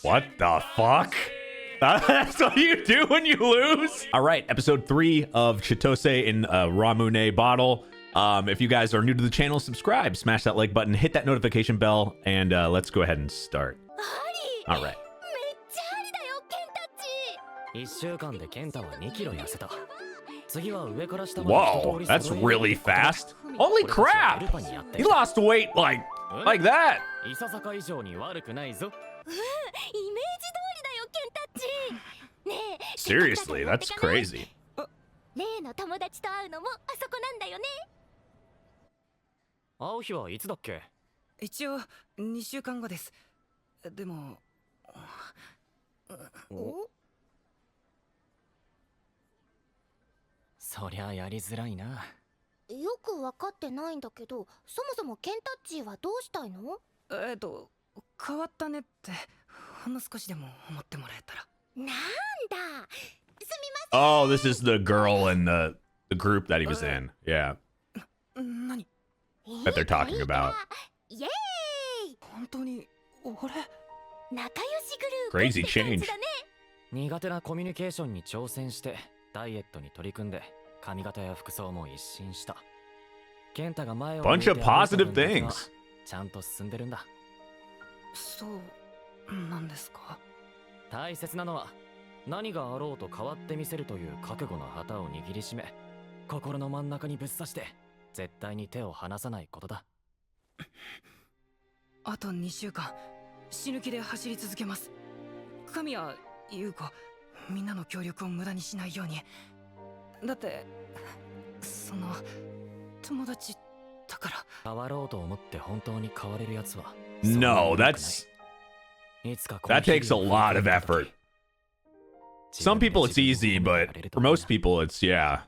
What the fuck? That's what you do when you lose? All right, episode 3 of Chitose in Ramune bottle. If you guys are new to the channel, subscribe, smash that like button, hit that notification bell, and let's go ahead and start. All right. Whoa, that's really fast. Holy crap! He lost weight like that. Seriously, that's crazy. Oh, this is the girl in the group that he was in. Yeah. That they're talking about. Crazy change. Bunch of positive things. No, that takes a lot of effort. Some people it's easy, but for most people it's, yeah.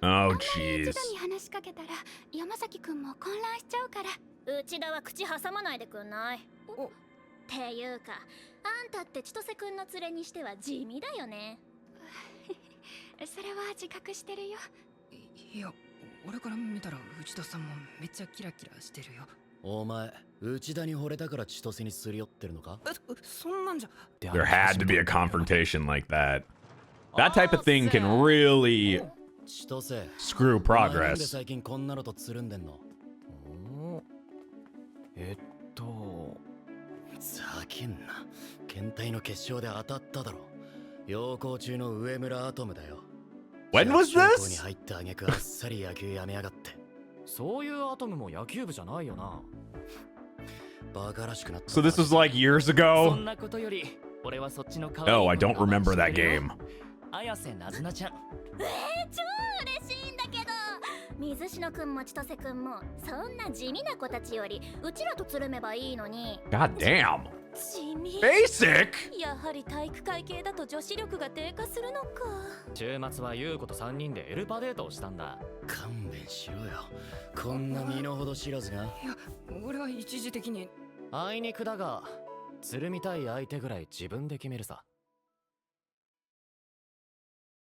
Oh, jeez. There had to be a confrontation like that. That type of thing can really screw progress. When was this? So this was like years ago? Oh, I don't remember that game. God damn. Basic?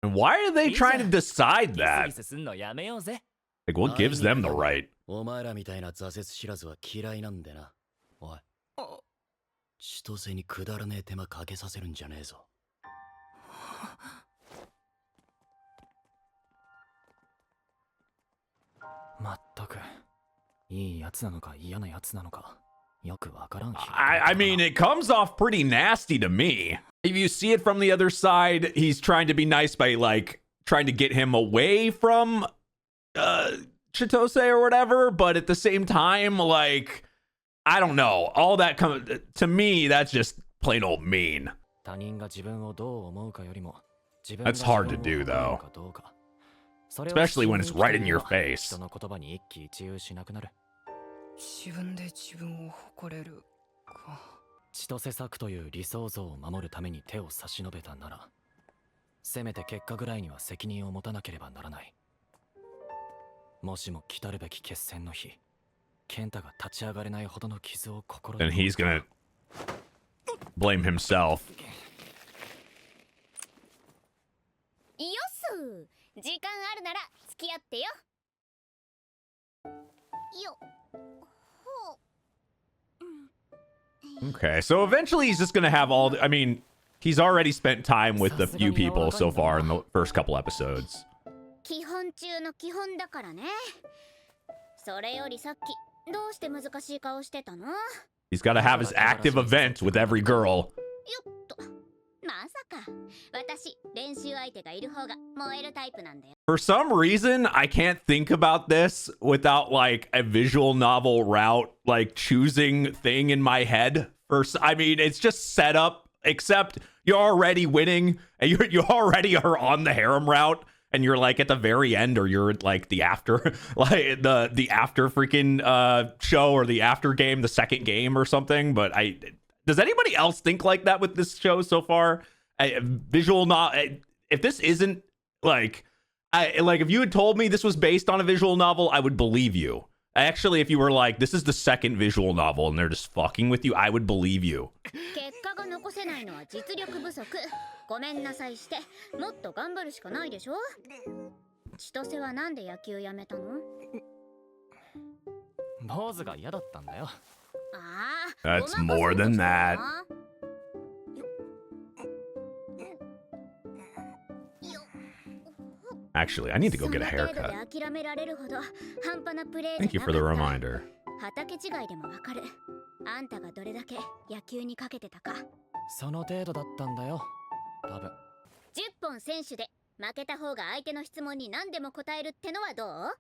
And why are they trying to decide that? Like, what gives them the right? I mean, it comes off pretty nasty to me. If you see it from the other side, he's trying to be nice by, like, trying to get him away from Chitose or whatever, but at the same time, like, I don't know. All that to me, that's just plain old mean. That's hard to do, though. Especially when it's right in your face. Then he's gonna blame himself. 時間あるなら付き合ってよ。Okay, so eventually he's just gonna have all the, I mean, he's already spent time with the few people so far in the first couple episodes. 基本中の基本だからね。それよりさっきどうして難しい顔してたの？ He's gotta have his active event with every girl. よっと。まさか私練習相手がいる方が燃えるタイプなんだよ。 For some reason, I can't think about this without like a visual novel route, like choosing thing in my head. I mean, it's just set up, except you're already winning and you already are on the harem route. And you're like at the very end, or you're like the after, like the after freaking show, or the after game, the second game or something. But does anybody else think like that with this show so far? Visual not if this isn't like if you had told me this was based on a visual novel, I would believe you. Actually, if you were like, this is the second visual novel and they're just fucking with you, I would believe you. 結果が残せないのは実力不足。ごめんなさいして、もっと頑張るしかないでしょ。千歳はなんで野球やめたの？坊主が嫌だったんだよ。ああ、 That's more than that. Actually, I need to go get a haircut. Thank you for the reminder. 畑違いでもわかる。あんたがどれだけ野球にかけてたか。その程度だったんだよ。多分。10本選手で負けた方が相手の質問に何でも答えるってのはどう？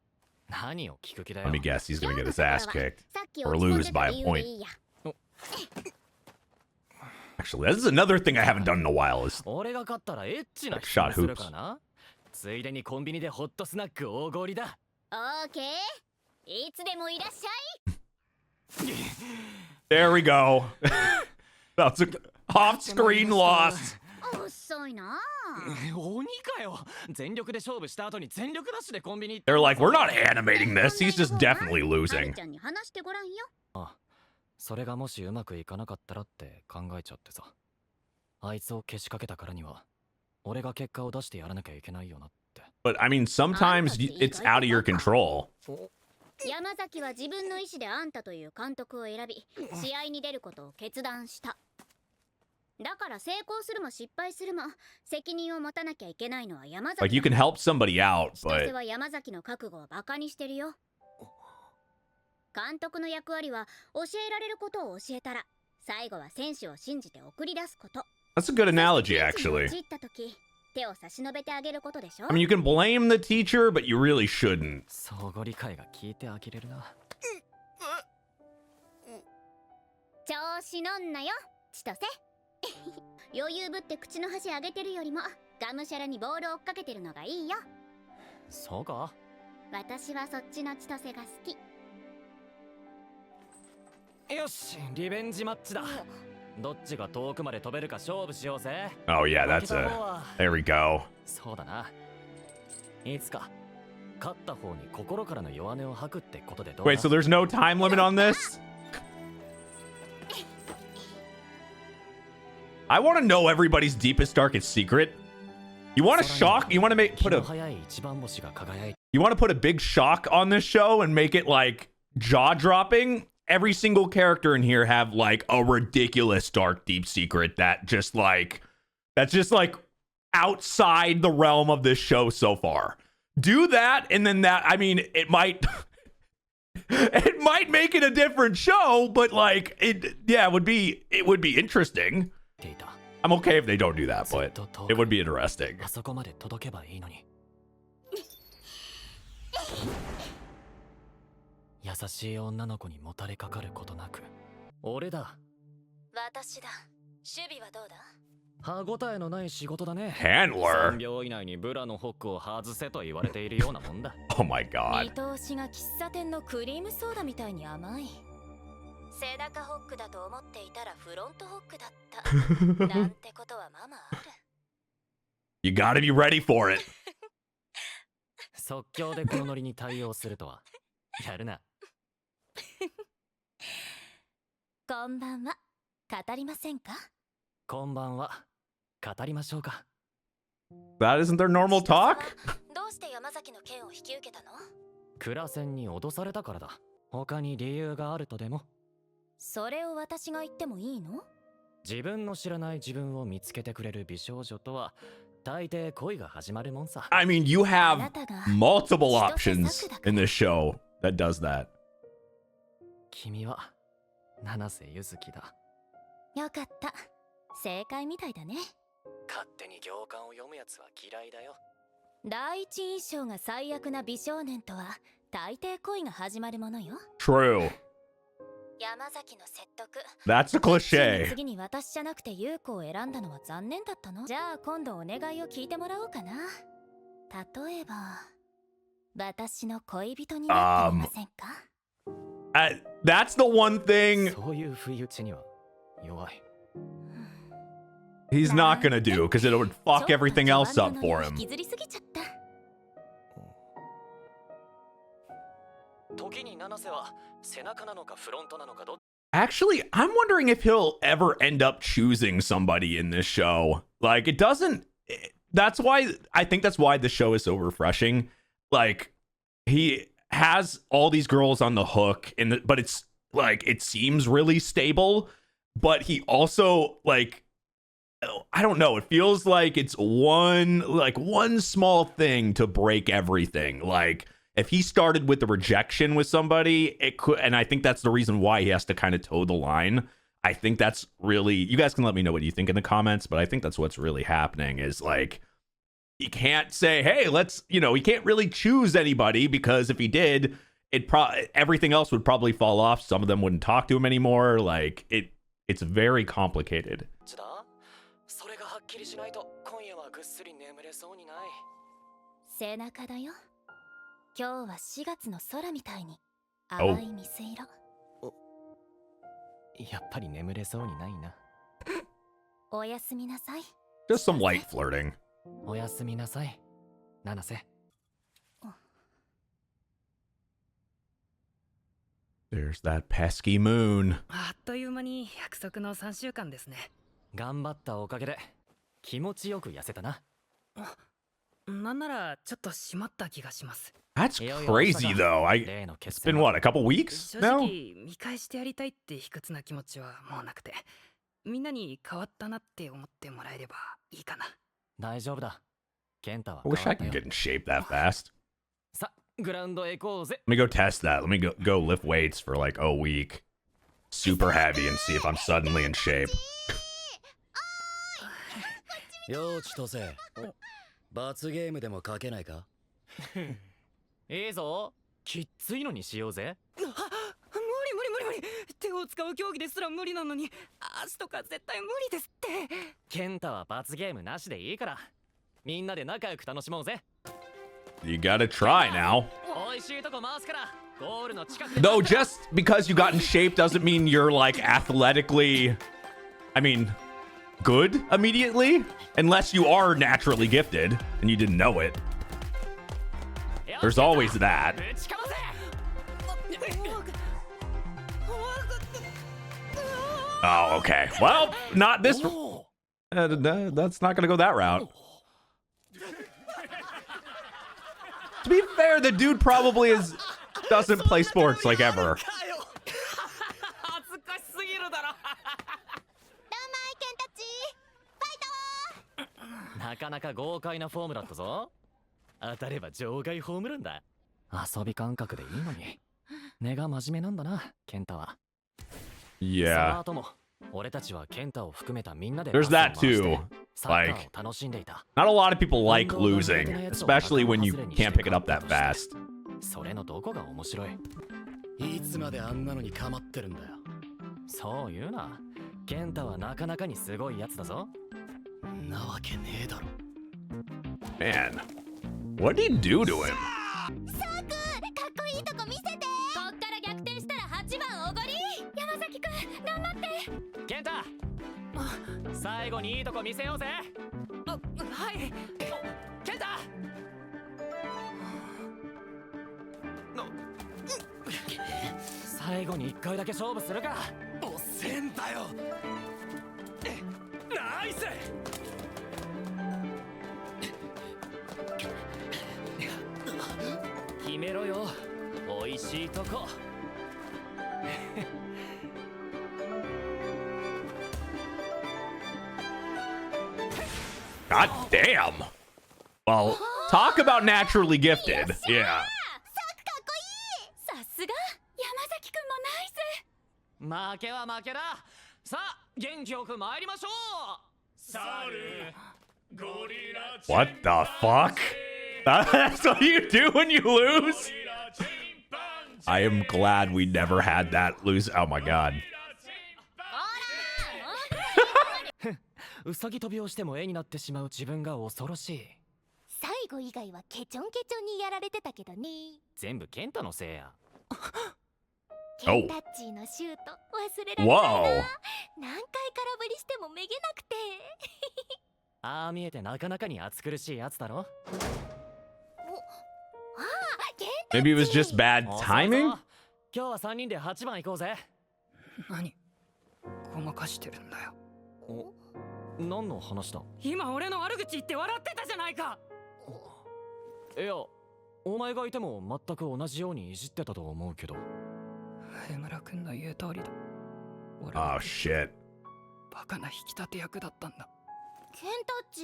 何を聞く気だよ。 Let me guess, he's gonna get his ass kicked or lose by a point. Actually, this is another thing I haven't done in a while. Is 俺が勝ったらエッチな shot する hoops. かな。ついでにコンビニでホットスナック大盛りだ。オーケー。いつでもいらっしゃい。There we go. That's an off-screen loss. 遅いな。鬼かよ。全力で勝負した後に全力ダッシュでコンビニ。They're like, we're not animating this. He's just definitely losing. ちゃんに話してごらんよ。あ、それがもしうまくいかなかったらって考えちゃってさ。あいつをけしかけたからには。俺が結果を出してやらなきゃいけないよなって。But I mean, sometimes it's out of your control. 山崎は自分の意思であんたという監督を選び、試合に出ることを決断した。だから成功するも失敗するも責任を持たなきゃいけないのは山崎。Like you can help somebody out, 千歳 but は山崎の覚悟をバカにしてるよ。監督の役割は教えられることを教えたら、最後は選手を信じて送り出すこと。that's a good analogy, actually. I mean, you can blame the teacher, but you really shouldn't. 相互理解が効いて呆れるな。調子乗んなよ、千歳。余裕ぶって口の端上げてるよりもがむしゃらにボールを追っかけてるのがいいよ。そうか？私はそっちの千歳が好き。よし、リベンジマッチだ。どっちが遠くまで飛べるか勝負しようぜ。Oh yeah, that's there we go. そうだな。いつか勝った方に心からの弱音を吐くってことでどうだ？ Wait, so there's no time limit on this? I want to know everybody's deepest, darkest secret. You want to shock? You want to put a big shock on this show and make it like jaw-dropping? Every single character in here have like a ridiculous dark deep secret that's just like outside the realm of this show so far. Do that, and then that, I mean, it might it might make it a different show, but like it would be interesting. I'm okay if they don't do that, but it would be interesting. あそこまで届けばいいのに。優しい女の子にもたれかかることなく、俺だ。私だ。守備はどうだ？歯ごたえのない仕事だね。Handler. 3秒以内にブラのホックを外せと言われているようなもんだ。Oh my god. 見通しが喫茶店のクリームソーダみたいに甘い。背中ホックだと思っていたらフロントホックだった。なんてことはままある。You gotta be ready for it. 即興でこのノリに対応するとは。やるな。こんばんは。語りませんか？こんばんは。語りましょうか。That isn't their normal talk? どうして山崎の件を引き受けたの？クラセンに脅されたからだ。他に理由があるとでも？それを私が言ってもいいの？自分の知らない自分を見つけてくれる美少女とは大抵恋が始まるもんさ。I mean, you have multiple options in this show that does that. 君は七瀬ゆずきだ。よかった。正解みたいだね。勝手に行間を読むやつは嫌いだよ。第一印象が最悪な美少年とは大抵恋が始まるものよ。 True. 山崎の説得。 That's a cliche. 次に私じゃなくて優子を選んだのは残念だったの。じゃあ今度お願いを聞いてもらおうかな。例えば私の恋人になってみませんか？That's the one thing そういう不意打ちには弱い。 he's not gonna do because it would fuck everything else up for him. 引きずりすぎちゃった。時に七瀬は背中なのかフロントなのかど。 Actually, I'm wondering if he'll ever end up choosing somebody in this show. Like, it doesn't. That's why I think that's why the show is so refreshing. Like, he has all these girls on the hook, but it's like it seems really stable. But he also like, I don't know. It feels like it's one small thing to break everything. Like, if he started with the rejection with somebody, it could, and I think that's the reason why he has to kind of toe the line. I think that's really, you guys can let me know what you think in the comments, but I think that's what's really happening is like, he can't say, hey, he can't really choose anybody because if he did, everything else would probably fall off. Some of them wouldn't talk to him anymore. Like, it's very complicated. それがはっきりしないと今夜はぐっすり眠れそうにない。背中だよ。今日は4月の空みたいに淡い水色。やっぱり眠れそうにないな。おやすみなさい。 Just some light flirting. おやすみなさい、七瀬。There's that pesky moon. あっという間に約束の3週間ですね。頑張ったおかげで気持ちよく痩せたな。なんならちょっと締まった気がします。That's crazy though. It's been what, a couple weeks 正 now? 直見返してやりたいって卑屈な気持ちはもうなくて、みんなに変わったなって思ってもらえればいいかな。大丈夫だ。健太は I 変 wish わ I ったよ。 could get in shape that fast. さ、グラウンドへ行こうぜ。 Let me go test that. Let me go lift weights for like a week. Super heavy and see if I'm suddenly in shape. よう千歳、罰ゲームでもかけないか？いいぞ。きっついのにしようぜ。無理。手を使う競技ですら無理なのに、足とか絶対無理ですって。健太は罰ゲームなしでいいから。みんなで仲良く楽しもうぜ。You gotta try now. 美味しいとこ回すから。ゴールの近くで。 Though just because you got in shape doesn't mean you're like athletically, good immediately. Unless you are naturally gifted and you didn't know it. There's always that. ぶちかませ。 Oh, okay. Well, not this. That's not gonna go that route. To be fair, the dude probably doesn't play sports like ever. 恥ずかしすぎるだろ。なかなか豪快なフォームだったぞ。当たれば場外ホームランだ。遊び感覚でいいのに。根が真面目なんだな、健太は。その Yeah. 後も俺たちは健太を含めたみんなで There's that too. サッカーを楽しんでいた。 Not a lot of people like losing, especially when you can't pick it up that fast. それのどこが面白い？いつまであんなのに構ってるんだよ。そう言うな。健太はなかなかにすごいやつだぞ。なわけねえだろ。 Man, what did he do to him? かっこいいとこ見せて。こっから逆転したら8番おごり。山崎くん頑張って。健太、最後にいいとこ見せようぜ。はい。健太。最後に1回だけ勝負するか。おせんだよ。ナイス。決めろよ。おいしいとこ。God damn. Well, talk about naturally gifted. Yeah. さすが山崎くんもナイス。負けは負けだ。さあ元気よく参りましょう。 What the fuck? That's what you do when you lose? I am glad we never had that lose. Oh my god. うさぎ跳びをしても絵になってしまう自分が恐ろしい。最後以外はケチョンケチョンにやられてたけどね。全部ケンタのせいや。ケンタッチーのシュート忘れられないな。 Whoa. 何回空振りしてもめげなくて。ああ見えてなかなかに暑苦しいやつだろ。ケンタッチー Maybe it was just bad そうそう timing? 今日は3人で8番行こうぜ。何ごまかしてるんだよ。何の話だ。今俺の悪口言って笑ってたじゃないか。いや、お前がいても全く同じようにいじってたと思うけど。江村君の言う通りだ。俺 Oh は shit. バカな引き立て役だったんだ。ケンタッチ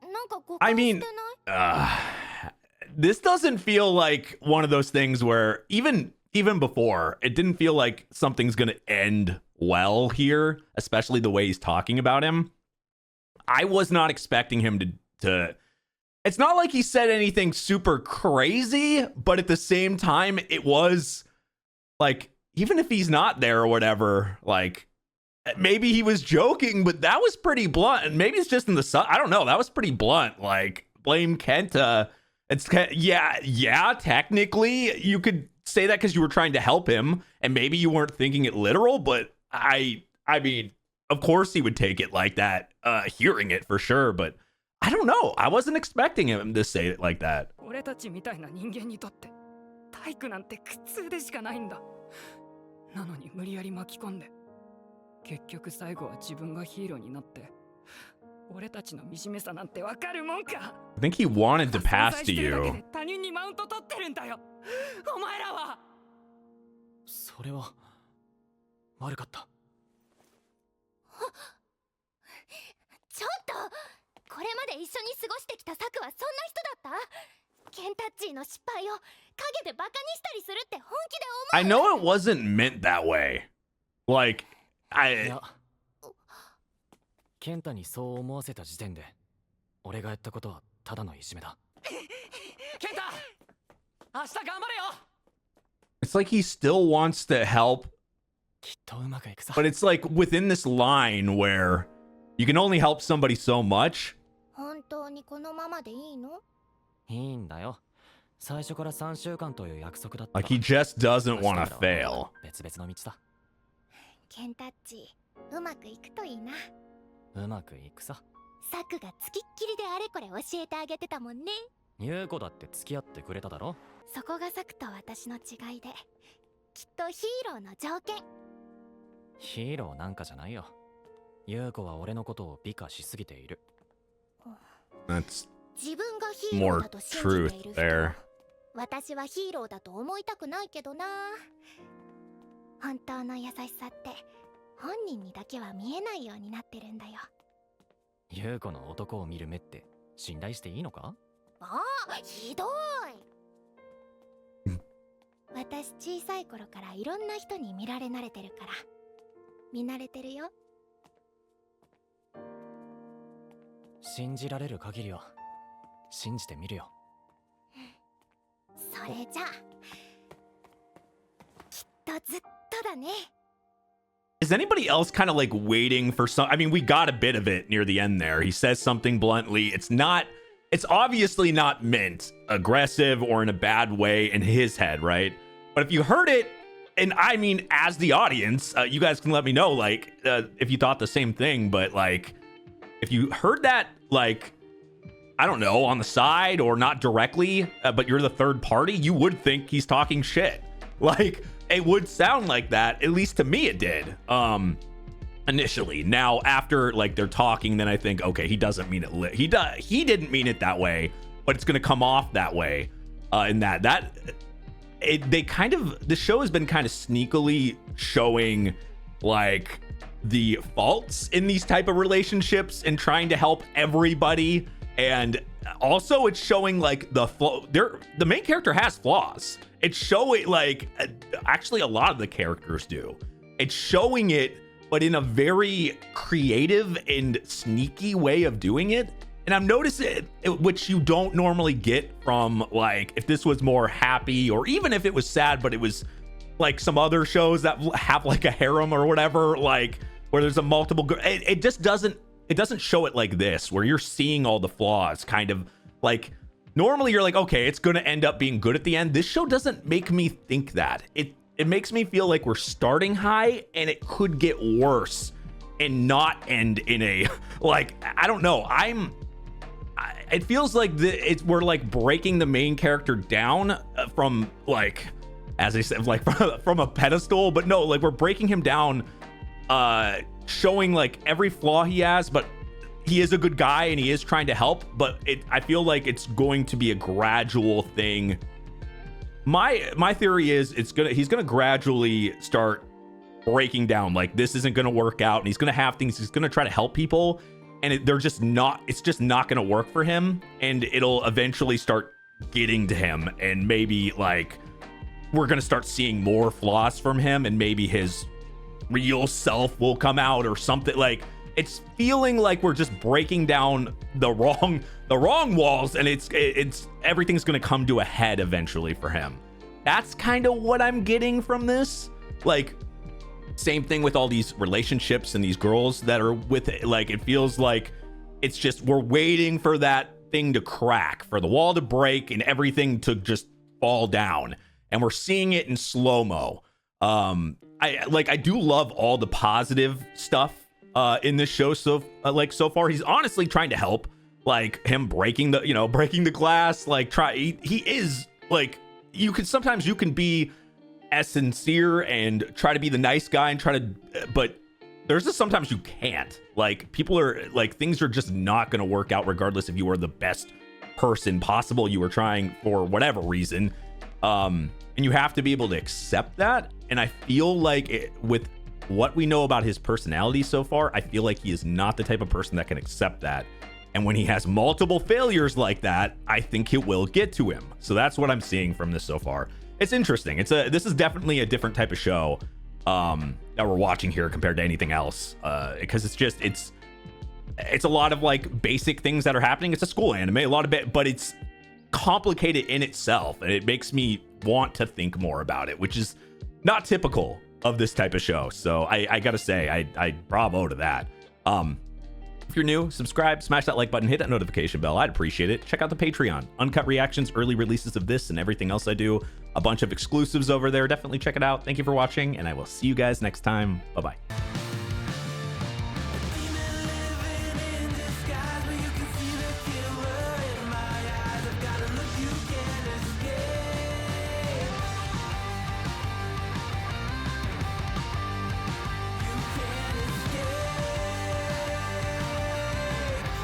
ーなんか誤 I 解し mean, てない？ this doesn't feel like one of those things where even before, it didn't feel like something's gonna end well here, especially the way he's talking about him. I was not expecting him to it's not like he said anything super crazy, but at the same time, it was like, even if he's not there or whatever, like maybe he was joking, but that was pretty blunt. And maybe it's just in the sun. I don't know. That was pretty blunt. Like, blame Kenta. Yeah, technically you could say that because you were trying to help him and maybe you weren't thinking it literal, but I mean, of course he would take it like that, hearing it for sure, but I don't know. I wasn't expecting him to say it like that. 俺たちみたいな人間にとって体育なんて苦痛でしかないんだ。なのに無理やり巻き込んで、結局最後は自分がヒーローになって、俺たちの惨めさなんてわかるもんか。 I think he wanted to pass 存在 to してるだけ you. で他人にマウント取ってるんだよ。お前らは。それは悪かった。ちょっとこれまで一緒に過ごしてきたサクはそんな人だった？ケンタッチーの失敗を陰でバカにしたりするって本気で思う？ I know it wasn't meant that way. Like, いや、ケンタにそう思わせた時点で俺がやったことはただのいじめだ。ケンタ、明日頑張れよ。 it's like he still wants to help, きっとうまくいくさ。 but it's like within this line where you can only help somebody so much. 本当にこのままでいいの？いいんだよ。最初から3週間という約束だった。 Like he just doesn't want to fail. 別々の道だ。ケンタッチーうまくいくといいな。うまくいくさ。サクがつきっきりであれこれ教えてあげてたもんね。優子だって付き合ってくれただろ。そこがサクと私の違いで、きっとヒーローの条件。ヒーローなんかじゃないよ。優子は俺のことを美化しすぎている。 That's 自分がヒーロー more だと信じてい truth る人 there. 私はヒーローだと思いたくないけどな。本当の優しさって本人にだけは見えないようになってるんだよ。優子の男を見る目って信頼していいのか？ああ、ひどい。私小さい頃からいろんな人に見られ慣れてるから見慣れてるよ。信じられる限りは信じてみるよ。それじゃあきっとずっとだね。 Is anybody else kind of like waiting for some? I mean, we got a bit of it near the end there. He says something bluntly. It's obviously not meant aggressive or in a bad way in his head, right? But if you heard it, and I mean, as the audience, you guys can let me know, like, if you thought the same thing, but like, if you heard that, like, I don't know, on the side or not directly, but you're the third party, you would think he's talking shit. Like, it would sound like that. At least to me, it did. Initially. Now, after like they're talking, then I think, okay, he doesn't mean it. He didn't mean it that way, but it's gonna come off that way. In that the show has been kind of sneakily showing like the faults in these type of relationships and trying to help everybody. And also it's showing like the main character has flaws. It's showing like, actually a lot of the characters do. It's showing it, but in a very creative and sneaky way of doing it. And I've noticed it, which you don't normally get from like, if this was more happy or even if it was sad, but it was like some other shows that have like a harem or whatever, like where there's a multiple, it just doesn't show it like this, where you're seeing all the flaws kind of like, normally you're like, okay, it's going to end up being good at the end. This show doesn't make me think that. It makes me feel like we're starting high and it could get worse and not end in a, like, I don't know. It feels like we're like breaking the main character down from like, as I said, like from a pedestal, but no, like we're breaking him down, showing like every flaw he has, but he is a good guy and he is trying to help, but I feel like it's going to be a gradual thing. My theory is he's gonna gradually start breaking down, like this isn't gonna work out, and he's gonna have things, he's gonna try to help people, and it's just not gonna work for him, and it'll eventually start getting to him, and maybe like we're gonna start seeing more flaws from him, and maybe his real self will come out or something. Like it's feeling like we're just breaking down the wrong walls, and it's everything's gonna come to a head eventually for him. That's kind of what I'm getting from this. Like same thing with all these relationships and these girls that are with it. Like it feels like it's just we're waiting for that thing to crack, for the wall to break and everything to just fall down, and we're seeing it in slow-mo. I do love all the positive stuff in this show so far. He's honestly trying to help, like him breaking the glass, like he is like, you can be as sincere and try to be the nice guy and but there's just sometimes you can't. Like people are like, things are just not going to work out regardless if you are the best person possible you were trying for whatever reason. And you have to be able to accept that. And I feel like with what we know about his personality so far, I feel like he is not the type of person that can accept that. And when he has multiple failures like that, I think it will get to him. So that's what I'm seeing from this so far. It's interesting. This is definitely a different type of show that we're watching here compared to anything else, because it's a lot of like basic things that are happening. It's a school anime, a lot of it, but it's complicated in itself, and it makes me want to think more about it, which is not typical of this type of show. So I gotta say, I bravo to that. If you're new, subscribe, smash that like button, hit that notification bell. I'd appreciate it. Check out the Patreon, uncut reactions, early releases of this and everything else I do. A bunch of exclusives over there. Definitely check it out. Thank you for watching, and I will see you guys next time. Bye-bye.